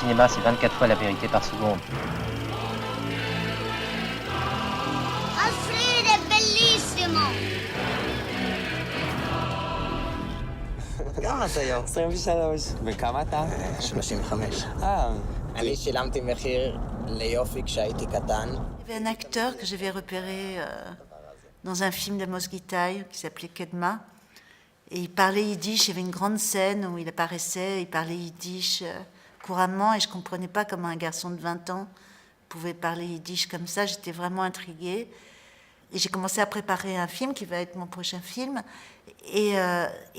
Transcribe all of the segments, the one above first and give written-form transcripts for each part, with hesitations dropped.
cinéma, c'est 24 fois la vérité par seconde. Alfred è bellissimo! כמה אתה יום? 23. וכמה אתה? 35. אה, אני שילמתי מחיר ליופי כשהייתי קטן. Il y avait un acteur que j'avais repéré dans un film d'Amos Gitaï qui s'appelait Kedma. Et il parlait yiddish, il y avait une grande scène où il apparaissait, il parlait yiddish couramment et je ne comprenais pas comment un garçon de 20 ans pouvait parler yiddish comme ça. J'étais vraiment intriguée. Et j'ai commencé à préparer un film qui va être mon prochain film. Et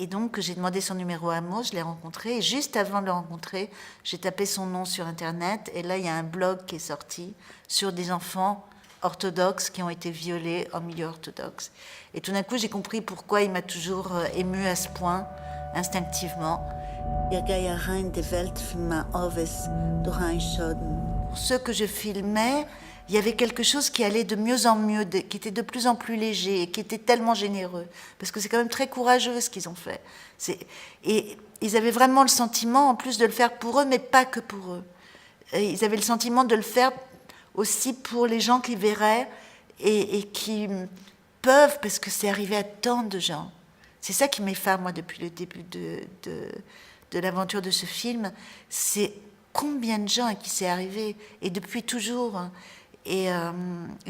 donc, j'ai demandé son numéro à Amos, je l'ai rencontré. Et juste avant de le rencontrer, j'ai tapé son nom sur Internet. Et là, il y a un blog qui est sorti sur des enfants orthodoxes qui ont été violés en milieu orthodoxe. Et tout d'un coup, j'ai compris pourquoi il m'a toujours émue à ce point, instinctivement. Pour ceux que je filmais, il y avait quelque chose qui allait de mieux en mieux, qui était de plus en plus léger et qui était tellement généreux. Parce que c'est quand même très courageux ce qu'ils ont fait. Et ils avaient vraiment le sentiment, en plus, de le faire pour eux, mais pas que pour eux. Et ils avaient le sentiment de le faire aussi pour les gens qui verraient et qui peuvent, parce que c'est arrivé à tant de gens. C'est ça qui m'efface, moi, depuis le début de l'aventure de ce film. C'est combien de gens à qui c'est arrivé, et depuis toujours. Et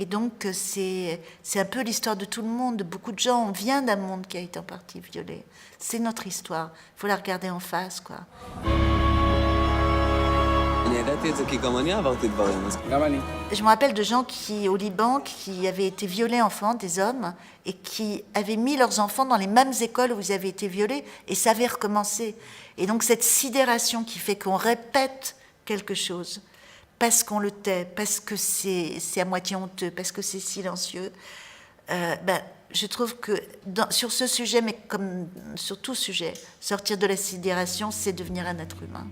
donc, c'est un peu l'histoire de tout le monde, de beaucoup de gens. On vient d'un monde qui a été en partie violé. C'est notre histoire. Il faut la regarder en face, quoi. Je me rappelle de gens au Liban qui avaient été violés enfants, des hommes, et qui avaient mis leurs enfants dans les mêmes écoles où ils avaient été violés et savaient recommencer. Et donc, cette sidération qui fait qu'on répète quelque chose, parce qu'on le tait, parce que c'est à moitié honteux, parce que c'est silencieux, je trouve que sur ce sujet, mais comme sur tout sujet, sortir de la sidération, c'est devenir un être humain.